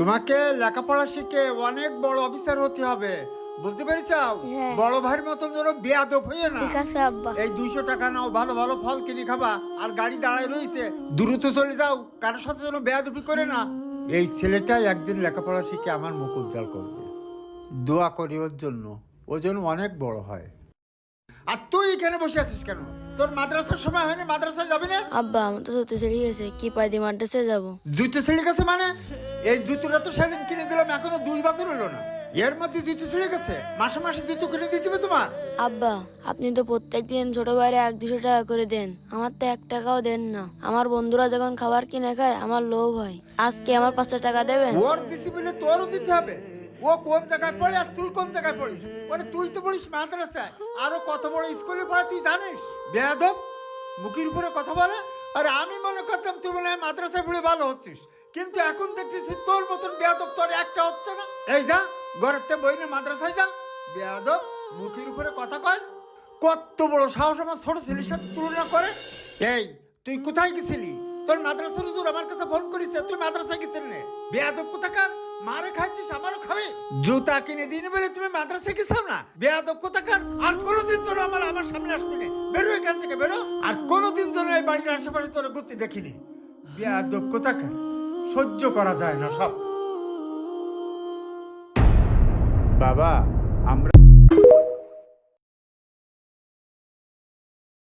তোমাকে লেখাপড়া শিখে অনেক বড় অফিসার হতে হবে, বুঝতে পেরেছ? হ্যাঁ। বড় ভাইয়ের মতন যেন বেয়াদব হইয়ে না। ঠিক আছে আব্বা। এই 200 টাকা নাও, ভালো ভালো ফল কিনে খাবা, আর গাড়ি দাঁড়ায় রয়েছে, দ্রুত চলে যাও, কারোর সাথে যেন বেয়াদবি করে না। এই ছেলেটাই একদিন লেখাপড়া শিখে আমার মুখ উজ্জ্বল করবে। দোয়া করি ওর জন্য, ও যেন অনেক বড় হয়। আর তুই এখানে বসে আছিস কেন? তোর মাদ্রাসার সময় হয়নি, মাদ্রাসায় যাবি না? আব্বা আমার তো জুতো ছিঁড়ে গেছে, কি পাই দিয়ে মাদ্রাসায় যাবো? জুতো ছিঁড়ে গেছে মানে? এই জুতোটা তো সেদিন কিনে দিলাম, এখনো 2 বছর হলো না, এর মধ্যে জুতো ছিঁড়ে গেছে? মাসে মাসে জুতো কিনে দিতে হবে তোমার? আব্বা আপনি তো প্রত্যেকদিন ছোট ভাইরে 100-200 টাকা করে দেন, আমার তো 1 টাকাও দেন না। আমার বন্ধুরা যখন খাবার কিনে খায় আমার লোভ হয়, আজকে আমার 500 টাকা দেবেন? ওর ডিসিপ্লিনে তোরও দিতে হবে। ও কোন জায়গায় পড়ে আর তুই কোন জায়গায় পড়িস? মানে তুই তো পড়িস মাদ্রাসায়, আরো কত বড় স্কুলে পড়ে তুই জানিস? বেয়াদব, মুখের উপরে কথা বলে। আরে আমি মনে করতাম তুই মনে হয় মাদ্রাসায় পড়ে ভালো হচ্ছিস, কিন্তু এখন দেখতেছি তোর মতন বেয়াদব তোর একটা হচ্ছে না। এই যা ঘরের থেকে বই নিয়ে মাদ্রাসায় যা। বেয়াদব, মুখের উপরে কথা কয়। কত বড় সাহস আমার ছোট ছেলের সাথে তুলনা করে। এই তুই কোথায় গেছিলি? তোর মাদ্রাসার হুজুর আমার কাছে ফোন করিস, তুই মাদ্রাসায় গেছিলি না? বেয়াদব কোথাকার, মারে খাইছিস আমারও খাবে। জুতা কিনে দিন বলে তুমি মাদ্রাসায় গেছাও না? বেয়াদব কোথাকার। আর কোনোদিন তোর আমার সামনে আসবি না, বেরো এখান থেকে বেরো। আর কোনোদিন তোর এই বাড়ির আশেপাশে তোর ঘুরতে দেখিনি। বেয়াদব কোথাকার, সহ্য করা যায় না সব। বাবা, আমরা